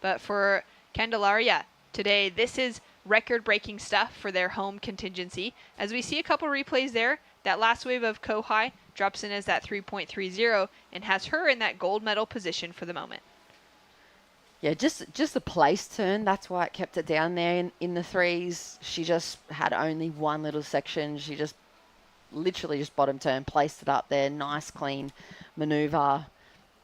But for Candelaria today, this is record-breaking stuff for their home contingency. As we see a couple replays there, that last wave of Kohai drops in as that 3.30 and has her in that gold medal position for the moment. Yeah, just a place turn. That's why it kept it down there in the threes. She just had only one little section. She just literally just bottom turn, placed it up there. Nice, clean maneuver,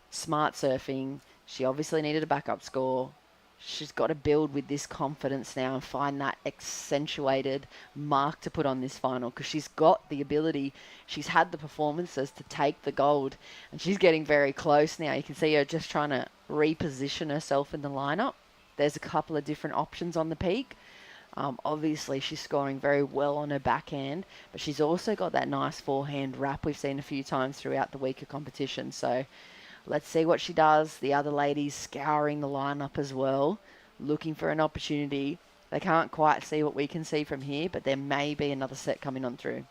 smart surfing. She obviously needed a backup score. She's got to build with this confidence now and find that accentuated mark to put on this final, because she's got the ability. She's had the performances to take the gold, and she's getting very close now. You can see her just trying to reposition herself in the lineup. There's a couple of different options on the peak. Obviously, she's scoring very well on her backhand, but she's also got that nice forehand wrap we've seen a few times throughout the weaker competition. So let's see what she does. The other ladies scouring the lineup as well, looking for an opportunity. They can't quite see what we can see from here, but there may be another set coming on through.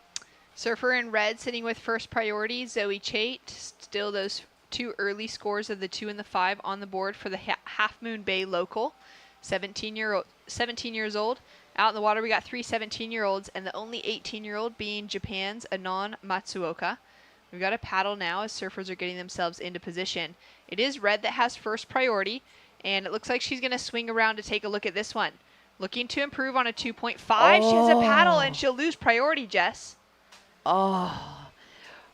Surfer in red sitting with first priority, Zoe Chait. Still those two early scores of the 2 and the 5 on the board for the Half Moon Bay local. 17 years old. Out in the water, we got 3 17-year-olds, and the only 18-year-old being Japan's Anon Matsuoka. We've got a paddle now as surfers are getting themselves into position. It is red that has first priority, and it looks like she's going to swing around to take a look at this one. Looking to improve on a 2.5. Oh. She has a paddle, and she'll lose priority, Jess. Oh,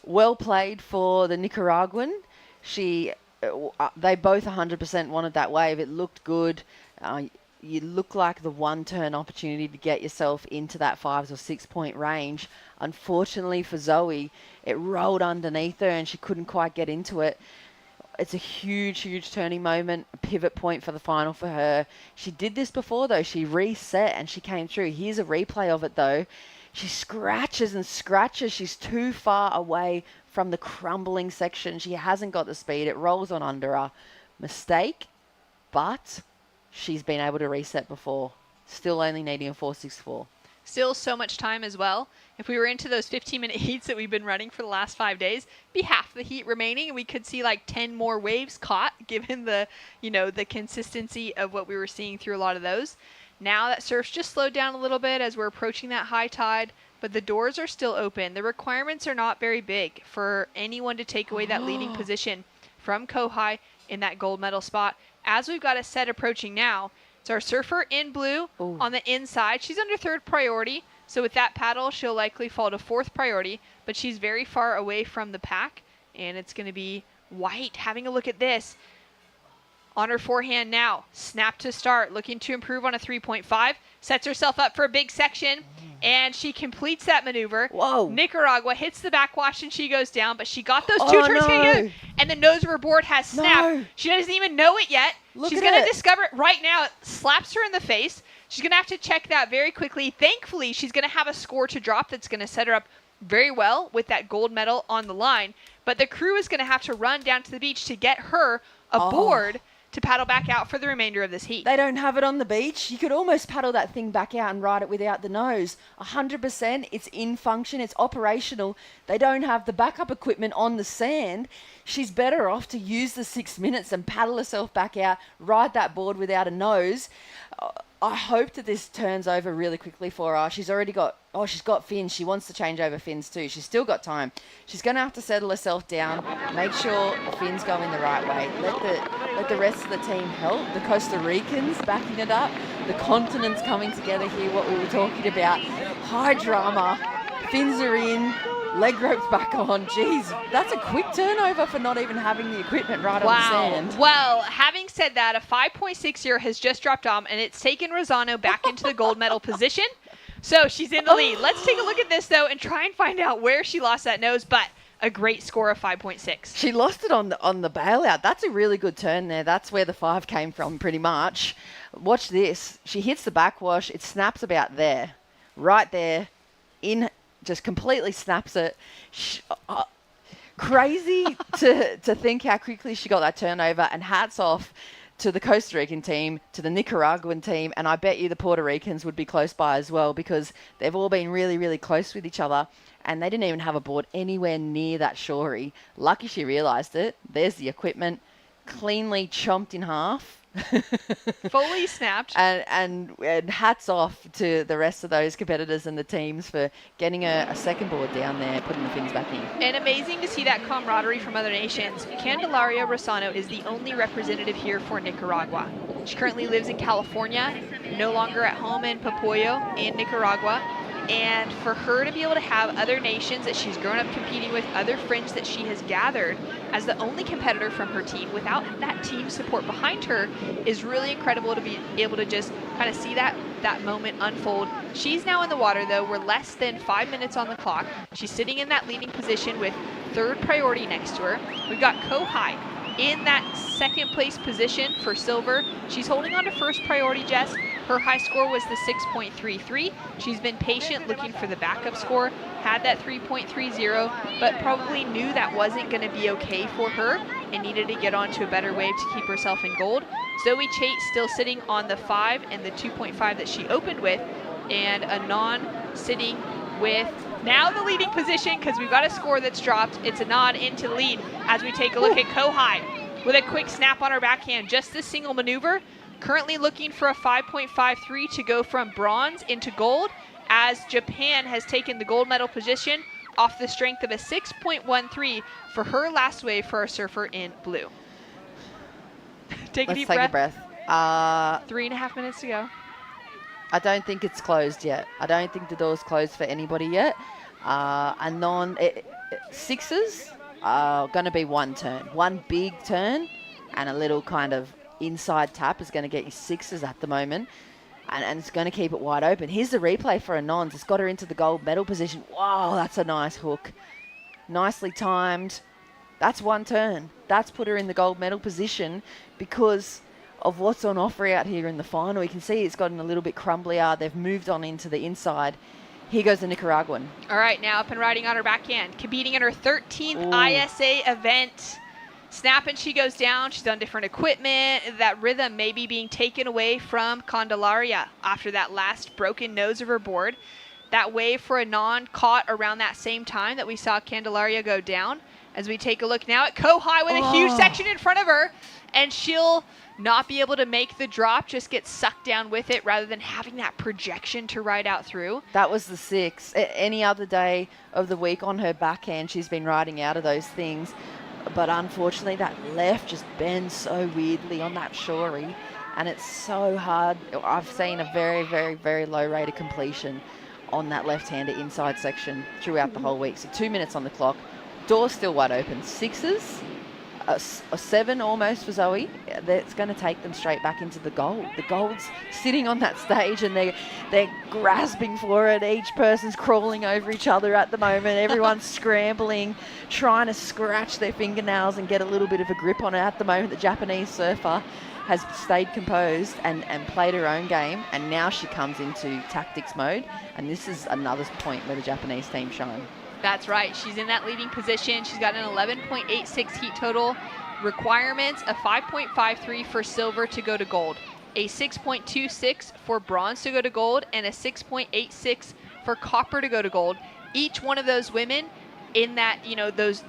well played for the Nicaraguan. They both 100% wanted that wave. It looked good. You look like the one-turn opportunity to get yourself into that 5 or 6 point range. Unfortunately for Zoe, it rolled underneath her and she couldn't quite get into it. It's a huge, huge turning moment, a pivot point for the final for her. She did this before, though. She reset and she came through. Here's a replay of it, though. She scratches and scratches. She's too far away from the crumbling section. She hasn't got the speed. It rolls on under her. Mistake, but she's been able to reset before. Still only needing a 4.64. Still so much time as well. If we were into those 15-minute heats that we've been running for the last 5 days, be half the heat remaining, and we could see like 10 more waves caught, given the, the consistency of what we were seeing through a lot of those. Now that surf's just slowed down a little bit as we're approaching that high tide, but the doors are still open. The requirements are not very big for anyone to take away that leading position from Kohai in that gold medal spot. As we've got a set approaching now, it's our surfer in blue on the inside. She's under 3rd priority, so with that paddle, she'll likely fall to 4th priority, but she's very far away from the pack, and it's going to be white. Having a look at this. On her forehand now, snap to start, looking to improve on a 3.5, sets herself up for a big section, and she completes that maneuver. Whoa. Nicaragua hits the backwash and she goes down, but she got those 2 turns together, and the nose of her board has snapped. No. She doesn't even know it yet. She's going to discover it right now. It slaps her in the face. She's going to have to check that very quickly. Thankfully, she's going to have a score to drop that's going to set her up very well with that gold medal on the line, but the crew is going to have to run down to the beach to get her aboard to paddle back out for the remainder of this heat. They don't have it on the beach. You could almost paddle that thing back out and ride it without the nose. 100%, it's in function, it's operational. They don't have the backup equipment on the sand. She's better off to use the 6 minutes and paddle herself back out, ride that board without a nose. I hope that this turns over really quickly for her. She's got fins. She wants to change over fins too. She's still got time. She's going to have to settle herself down, make sure the fins go in the right way. Let the rest of the team help. The Costa Ricans backing it up. The continents coming together here, what we were talking about. High drama. Fins are in. Leg ropes back on. Jeez, that's a quick turnover for not even having the equipment right on the sand. Well, having said that, a 5.60 has just dropped on, and it's taken Rosano back into the gold medal position. So she's in the lead. Let's take a look at this, though, and try and find out where she lost that nose, but a great score of 5.6. She lost it on the bailout. That's a really good turn there. That's where the 5 came from, pretty much. Watch this. She hits the backwash. It snaps about there. Right there. Just completely snaps it. Crazy to think how quickly she got that turnover, and hats off to the Costa Rican team, to the Nicaraguan team, and I bet you the Puerto Ricans would be close by as well, because they've all been really, really close with each other, and they didn't even have a board anywhere near that shorey. Lucky she realised it. There's the equipment, cleanly chomped in half. Fully snapped. And hats off to the rest of those competitors and the teams for getting a second board down there, putting the fins back in. And amazing to see that camaraderie from other nations. Candelaria Rosano is the only representative here for Nicaragua. She currently lives in California, no longer at home in Popoyo in Nicaragua. And for her to be able to have other nations that she's grown up competing with, other friends that she has gathered as the only competitor from her team without that team support behind her is really incredible to be able to just kind of see that moment unfold. She's now in the water though. We're less than 5 minutes on the clock. She's sitting in that leading position with third priority next to her. We've got Kohai in that second place position for silver. She's holding on to first priority, Jess. Her high score was the 6.33. She's been patient looking for the backup score, had that 3.30, but probably knew that wasn't going to be okay for her and needed to get onto a better wave to keep herself in gold. Zoe Chait still sitting on the 5 and the 2.5 that she opened with, and Anon sitting with now the leading position because we've got a score that's dropped. It's Anon into the lead as we take a look at Kohai with a quick snap on her backhand. Just this single maneuver. Currently looking for a 5.53 to go from bronze into gold, as Japan has taken the gold medal position off the strength of a 6.13 for her last wave for our surfer in blue. Take a deep breath. 3.5 minutes to go. I don't think it's closed yet. I don't think the door's closed for anybody yet. Sixes are going to be one turn. One big turn and a little kind of inside tap is going to get you sixes at the moment, and it's going to keep it wide open. Here's the replay for Anons. It's got her into the gold medal position. Wow, that's a nice hook. Nicely timed. That's one turn. That's put her in the gold medal position because of what's on offer out here in the final. You can see it's gotten a little bit crumblier. They've moved on into the inside. Here goes the Nicaraguan. All right, now up and riding on her backhand, competing in her 13th ISA event. Snap and she goes down. She's on different equipment. That rhythm may be being taken away from Candelaria after that last broken nose of her board. That wave for Anon caught around that same time that we saw Candelaria go down. As we take a look now at Kohai with a huge section in front of her, and she'll not be able to make the drop, just get sucked down with it rather than having that projection to ride out through. That was the 6. Any other day of the week on her backhand, she's been riding out of those things. But unfortunately, that left just bends so weirdly on that shorey, and it's so hard. I've seen a very, very, very low rate of completion on that left-hander inside section throughout the whole week. So 2 minutes on the clock. Door's still wide open. Sixes, a 7 almost for Zoe. That's going to take them straight back into the gold. The gold's sitting on that stage and they're grasping for it. Each person's crawling over each other at the moment. Everyone's scrambling, trying to scratch their fingernails and get a little bit of a grip on it. At the moment, the Japanese surfer has stayed composed and played her own game, and now she comes into tactics mode, and this is another point where the Japanese team shine. That's right. She's in that leading position. She's got an 11.86 heat total. Requirements, a 5.53 for silver to go to gold, a 6.26 for bronze to go to gold, and a 6.86 for copper to go to gold. Each one of those women in that,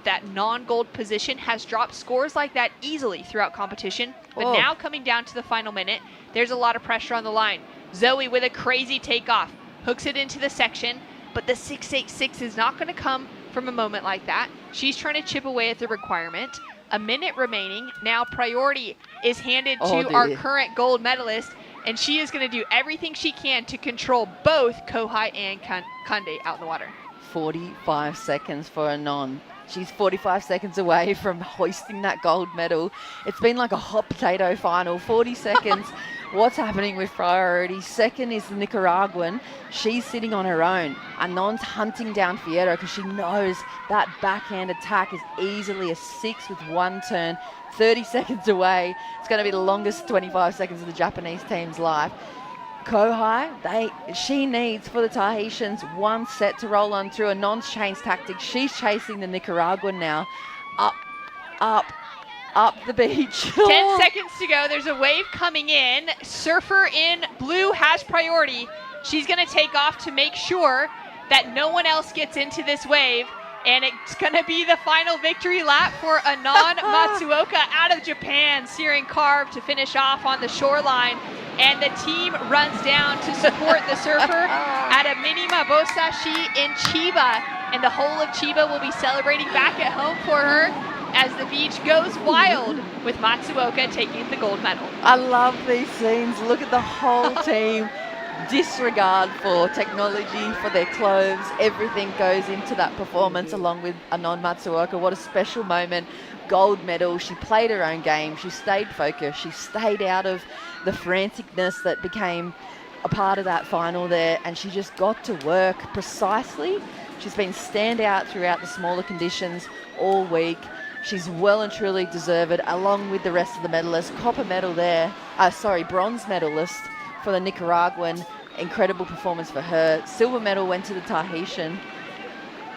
that non-gold position has dropped scores like that easily throughout competition. But now coming down to the final minute, there's a lot of pressure on the line. Zoe with a crazy takeoff, hooks it into the section. But the 6.86 is not going to come from a moment like that. She's trying to chip away at the requirement. A minute remaining. Now priority is handed to our current gold medalist, and she is going to do everything she can to control both Kohai and Kande out in the water. 45 seconds for Anon. She's 45 seconds away from hoisting that gold medal. It's been like a hot potato final. 40 seconds. What's happening with priority? Second is the Nicaraguan. She's sitting on her own. Anon's hunting down Fierro because she knows that backhand attack is easily a 6 with one turn. 30 seconds away. It's going to be the longest 25 seconds of the Japanese team's life. Kohai, she needs, for the Tahitians, one set to roll on through. Anon's changed tactics. She's chasing the Nicaraguan now. Up the beach. 10 seconds to go. There's a wave coming in. Surfer in blue has priority. She's going to take off to make sure that no one else gets into this wave. And it's going to be the final victory lap for Anon Matsuoka out of Japan, searing carb to finish off on the shoreline. And the team runs down to support the surfer at a mini Mabosashi in Chiba. And the whole of Chiba will be celebrating back at home for her as the beach goes wild with Matsuoka taking the gold medal. I love these scenes. Look at the whole team. Disregard for technology, for their clothes. Everything goes into that performance along with Anon Matsuoka. What a special moment. Gold medal. She played her own game. She stayed focused. She stayed out of the franticness that became a part of that final there, and she just got to work precisely. She's been standout throughout the smaller conditions all week. She's well and truly deserved, along with the rest of the medalists. Copper medal there. Bronze medalist for the Nicaraguan. Incredible performance for her. Silver medal went to the Tahitian.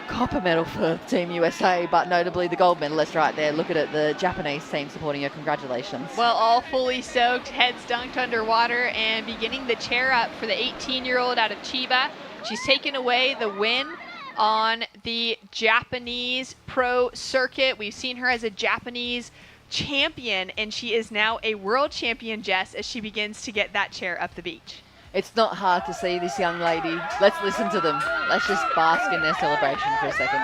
Copper medal for Team USA, but notably the gold medalist right there. Look at it, the Japanese team supporting her. Congratulations. Well, all fully soaked, heads dunked underwater, and beginning the chair up for the 18-year-old out of Chiba. She's taken away the win on the Japanese pro circuit. We've seen her as a Japanese champion, and she is now a world champion, Jess, as she begins to get that chair up the beach. It's not hard to see this young lady. Let's listen to them. Let's just bask in their celebration for a second.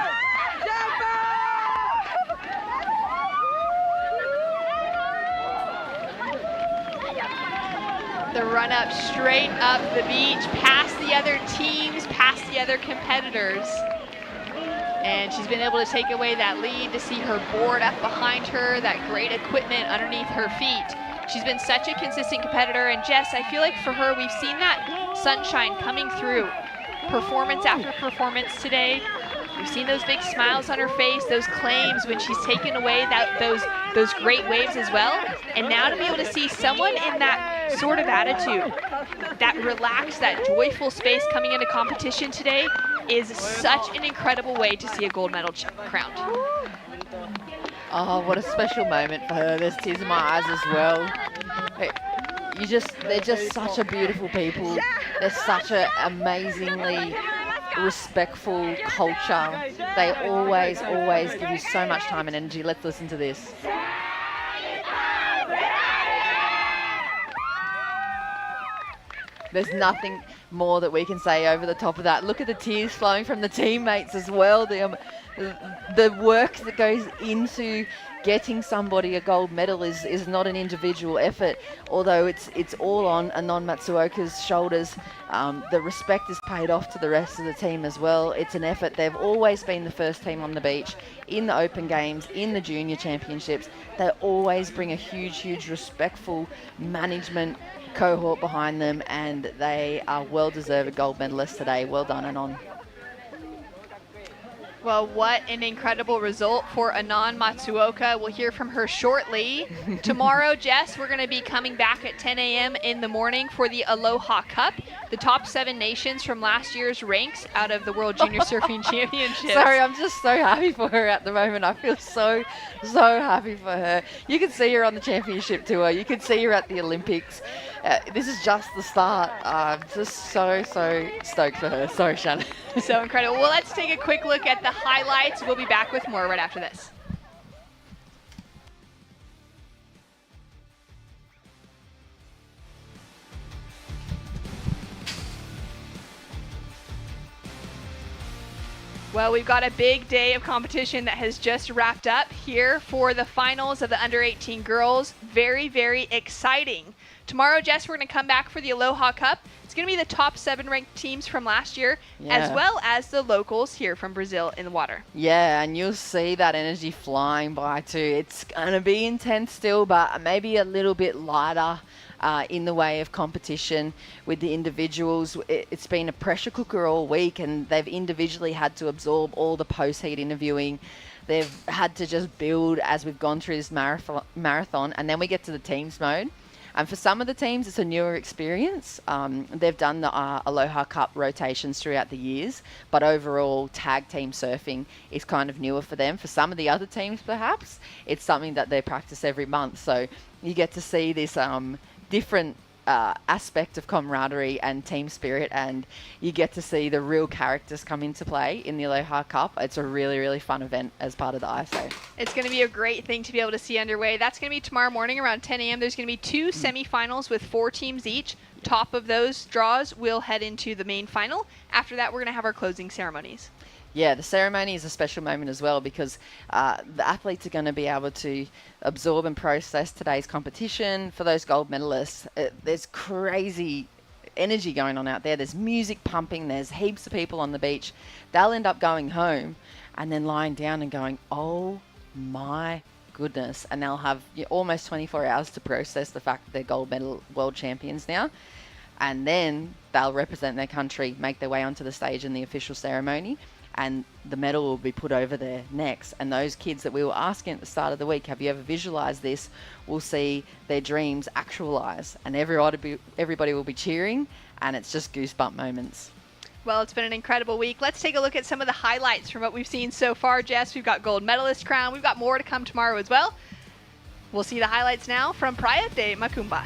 The run up straight up the beach, past the other teams, past the other competitors. And she's been able to take away that lead, to see her board up behind her, that great equipment underneath her feet. She's been such a consistent competitor, and Jess, I feel like for her, we've seen that sunshine coming through performance after performance today. We've seen those big smiles on her face, those claims when she's taken away those great waves as well. And now to be able to see someone in that sort of attitude, that relaxed, that joyful space coming into competition today is such an incredible way to see a gold medal crowned. Oh, what a special moment for her. There's tears in my eyes as well. They're just such a beautiful people. They're such an amazingly respectful culture. They always give you so much time and energy. Let's listen to this. There's nothing more that we can say over the top of that. Look at the tears flowing from the teammates as well. The work that goes into getting somebody a gold medal is not an individual effort, although it's all on Anon Matsuoka's shoulders. The respect is paid off to the rest of the team as well. It's an effort. They've always been the first team on the beach in the Open Games, in the Junior Championships. They always bring a huge respectful management cohort behind them, and they are well-deserved gold medalists today. Well done, Anon. Well, what an incredible result for Anon Matsuoka. We'll hear from her shortly. Tomorrow, Jess, we're going to be coming back at 10 a.m. in the morning for the Aloha Cup, the top 7 nations from last year's ranks out of the World Junior Surfing Championships. Sorry, I'm just so happy for her at the moment. I feel so happy for her. You can see her on the championship tour. You can see her at the Olympics. This is just the start. Just so stoked for her. Sorry, Shannon. So incredible. Well, let's take a quick look at the highlights. We'll be back with more right after this. Well, we've got a big day of competition that has just wrapped up here for the finals of the under-18 girls. Very exciting. Tomorrow, Jess, we're going to come back for the Aloha Cup. It's going to be the top 7 ranked teams from last year, as well as the locals here from Brazil in the water. Yeah, and you'll see that energy flying by too. It's going to be intense still, but maybe a little bit lighter in the way of competition with the individuals. It's been a pressure cooker all week, and they've individually had to absorb all the post-heat interviewing. They've had to just build as we've gone through this marathon, and then we get to the teams mode. And for some of the teams, it's a newer experience. They've done the Aloha Cup rotations throughout the years, but overall, tag team surfing is kind of newer for them. For some of the other teams, perhaps, it's something that they practice every month. So you get to see this different aspect of camaraderie and team spirit, and you get to see the real characters come into play in the Aloha Cup. It's a really, really fun event as part of the ISO. It's going to be a great thing to be able to see underway. That's going to be tomorrow morning around 10 a.m. There's going to be 2 semifinals with 4 teams each. Top of those draws will head into the main final. After that, we're going to have our closing ceremonies. Yeah, the ceremony is a special moment as well, because the athletes are going to be able to absorb and process today's competition. For those gold medalists, there's crazy energy going on out there. There's music pumping. There's heaps of people on the beach. They'll end up going home and then lying down and going, oh my goodness. And they'll have almost 24 hours to process the fact that they're gold medal world champions now. And then they'll represent their country, make their way onto the stage in the official ceremony, and the medal will be put over their necks. And those kids that we were asking at the start of the week, have you ever visualized this, will see their dreams actualize, and everybody will be cheering, and it's just goosebump moments. Well, it's been an incredible week. Let's take a look at some of the highlights from what we've seen so far, Jess. We've got gold medalist crown. We've got more to come tomorrow as well. We'll see the highlights now from Praia de Macumba.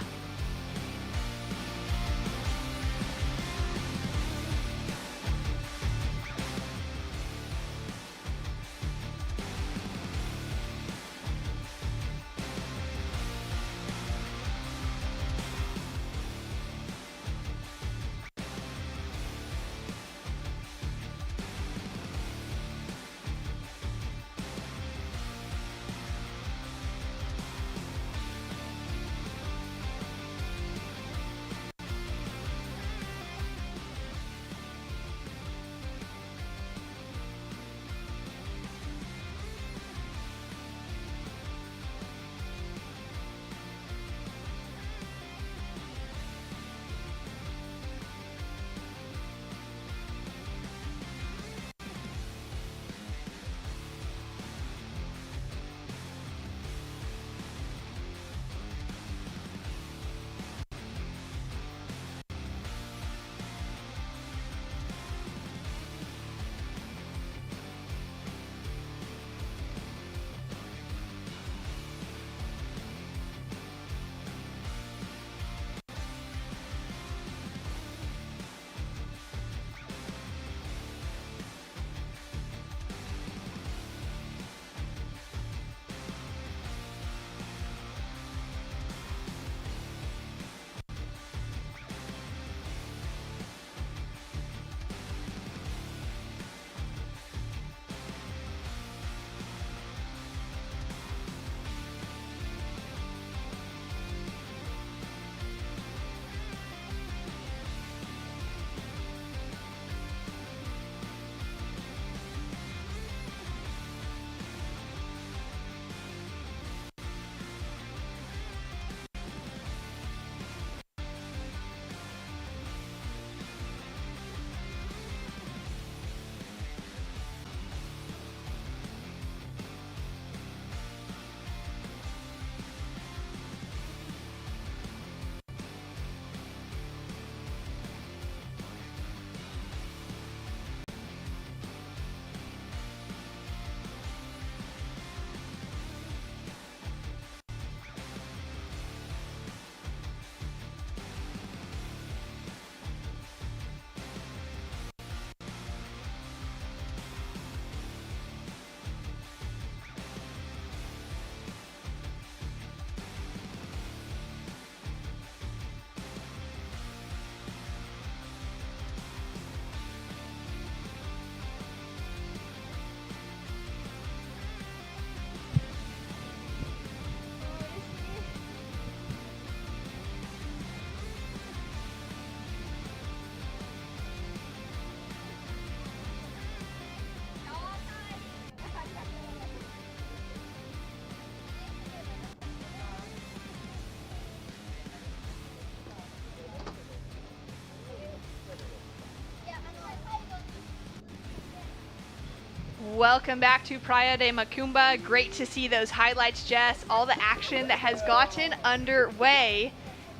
Welcome back to Praia de Macumba. Great to see those highlights, Jess. All the action that has gotten underway.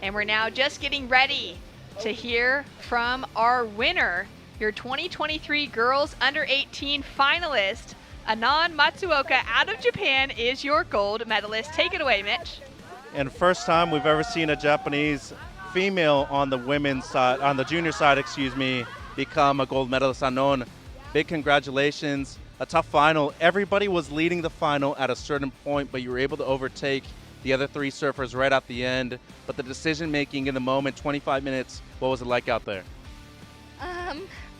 And we're now just getting ready to hear from our winner, your 2023 Girls Under 18 finalist, Anan Matsuoka out of Japan is your gold medalist. Take it away, Mitch. And first time we've ever seen a Japanese female on the women's side, on the junior side, become a gold medalist unknown. Big congratulations. A tough final. Everybody was leading the final at a certain point, but you were able to overtake the other three surfers right at the end. But the decision making in the moment, 25 minutes, what was it like out there?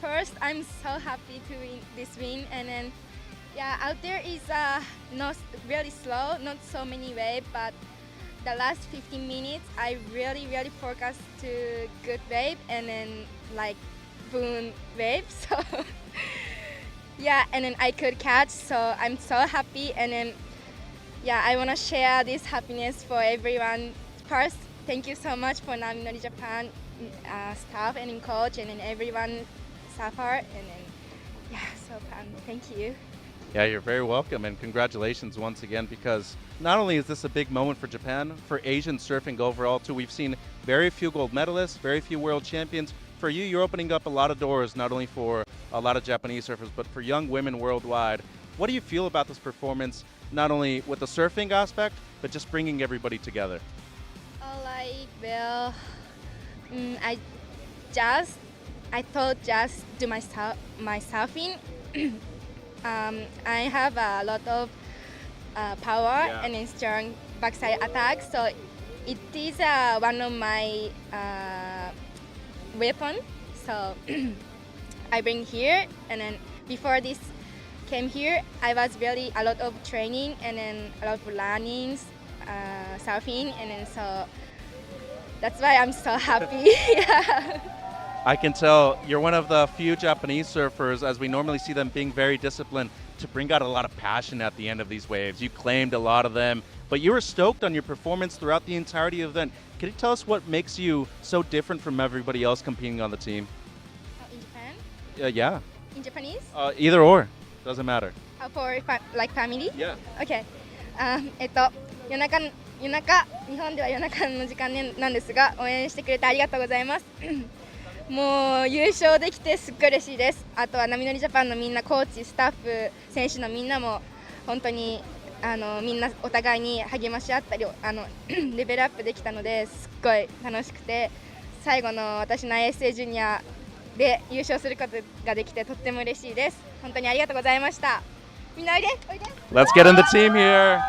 First, I'm so happy to win this win, and then out there is not really slow, not so many waves, but the last 15 minutes I really focused to good wave and then like boom wave. So and then I could catch, so I'm so happy, and then I want to share this happiness for everyone. First, thank you so much for Naminori Japan staff and coach and then everyone surfer, and then so fun. Thank you. Yeah, you're very welcome, and congratulations once again, because not only is this a big moment for Japan, for Asian surfing overall too. We've seen very few gold medalists, very few world champions. For you, you're opening up a lot of doors, not only for a lot of Japanese surfers, but for young women worldwide. What do you feel about this performance, not only with the surfing aspect, but just bringing everybody together? Well, I thought just do my surfing. I have a lot of power and then strong backside attack, so it is one of my weapon. So I bring here, and then before this came here, I was really a lot of training and then a lot of learnings, surfing, and then so that's why I'm so happy. I can tell you're one of the few Japanese surfers, as we normally see them being very disciplined, to bring out a lot of passion at the end of these waves. You claimed a lot of them, but you were stoked on your performance throughout the entirety of the event. Can you tell us what makes you so different from everybody else competing on the team? In Japan? Yeah. In Japanese? Either or. Doesn't matter. For like family? Yeah. Okay. 夜中、日本では夜中の時間なんですが、応援してくれてありがとうございます。もう優勝できてすっごい嬉しいです。あとは波乗りジャパンのみんな、コーチ、スタッフ、選手のみんなも本当にみんなお互いに励まし合ったりレベルアップできたのですっごい楽しくて、最後の私の ISA ジュニアで優勝することができてとっても嬉しいです。本当にありがとうございました。みんなおいで、おいで。Let's get in the team here.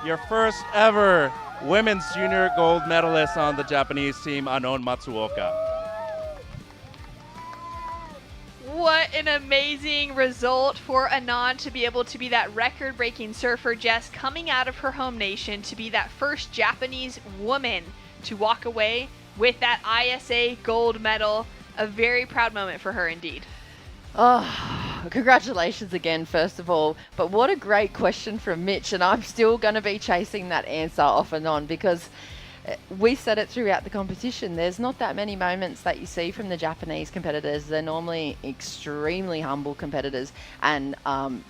Your first ever women's junior gold medalist on the Japanese team, Anon Matsuoka. What an amazing result for Anon to be able to be that record-breaking surfer, Jess, coming out of her home nation to be that first Japanese woman to walk away with that ISA gold medal. A very proud moment for her indeed. Oh, congratulations again, first of all. But what a great question from Mitch, and I'm still going to be chasing that answer off and on, because we said it throughout the competition. There's not that many moments that you see from the Japanese competitors. They're normally extremely humble competitors, and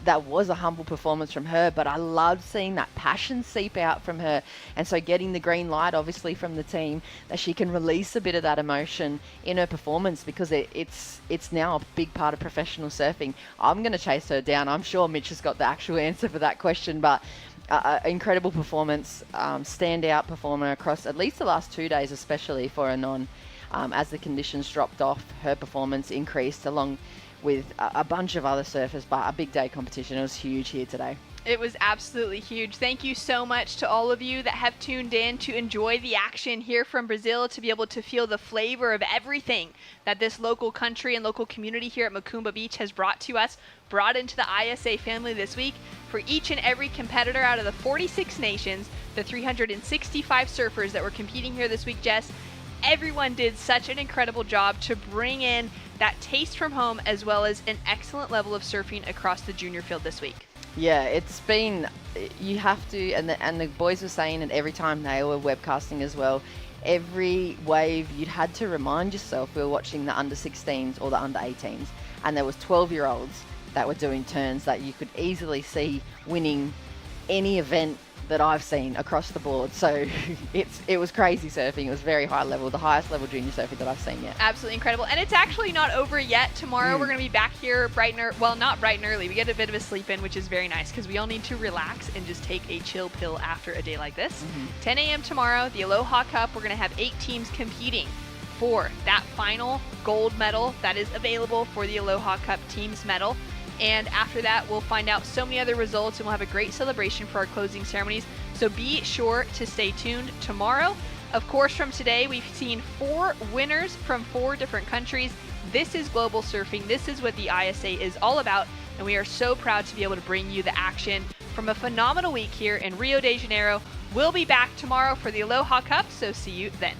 that was a humble performance from her, but I loved seeing that passion seep out from her, and so getting the green light obviously from the team that she can release a bit of that emotion in her performance, because it's now a big part of professional surfing. I'm going to chase her down. I'm sure Mitch has got the actual answer for that question, but incredible performance, standout performer across at least the last 2 days, especially for Anon. As the conditions dropped off, her performance increased along with a bunch of other surfers, but a big day competition. It was huge here today. It was absolutely huge. Thank you so much to all of you that have tuned in to enjoy the action here from Brazil, to be able to feel the flavor of everything that this local country and local community here at Macumba Beach has brought to us, brought into the ISA family this week. For each and every competitor out of the 46 nations, the 365 surfers that were competing here this week, Jess, everyone did such an incredible job to bring in that taste from home, as well as an excellent level of surfing across the junior field this week. Yeah, it's been, you have to, and the boys were saying it every time they were webcasting as well, every wave you'd had to remind yourself we were watching the under 16s or the under 18s, and there was 12-year-olds that were doing turns that you could easily see winning any event that I've seen across the board. So it was crazy surfing. It was very high level, the highest level junior surfing that I've seen yet. Absolutely incredible. And it's actually not over yet. Tomorrow we're going to be back here bright and well, not bright and early. We get a bit of a sleep in, which is very nice because we all need to relax and just take a chill pill after a day like this. 10 a.m. tomorrow, the Aloha Cup. We're going to have 8 teams competing for that final gold medal that is available for the Aloha Cup teams medal. And after that, we'll find out so many other results and we'll have a great celebration for our closing ceremonies. So be sure to stay tuned tomorrow. Of course, from today, we've seen 4 winners from 4 different countries. This is global surfing. This is what the ISA is all about. And we are so proud to be able to bring you the action from a phenomenal week here in Rio de Janeiro. We'll be back tomorrow for the Aloha Cup, so see you then.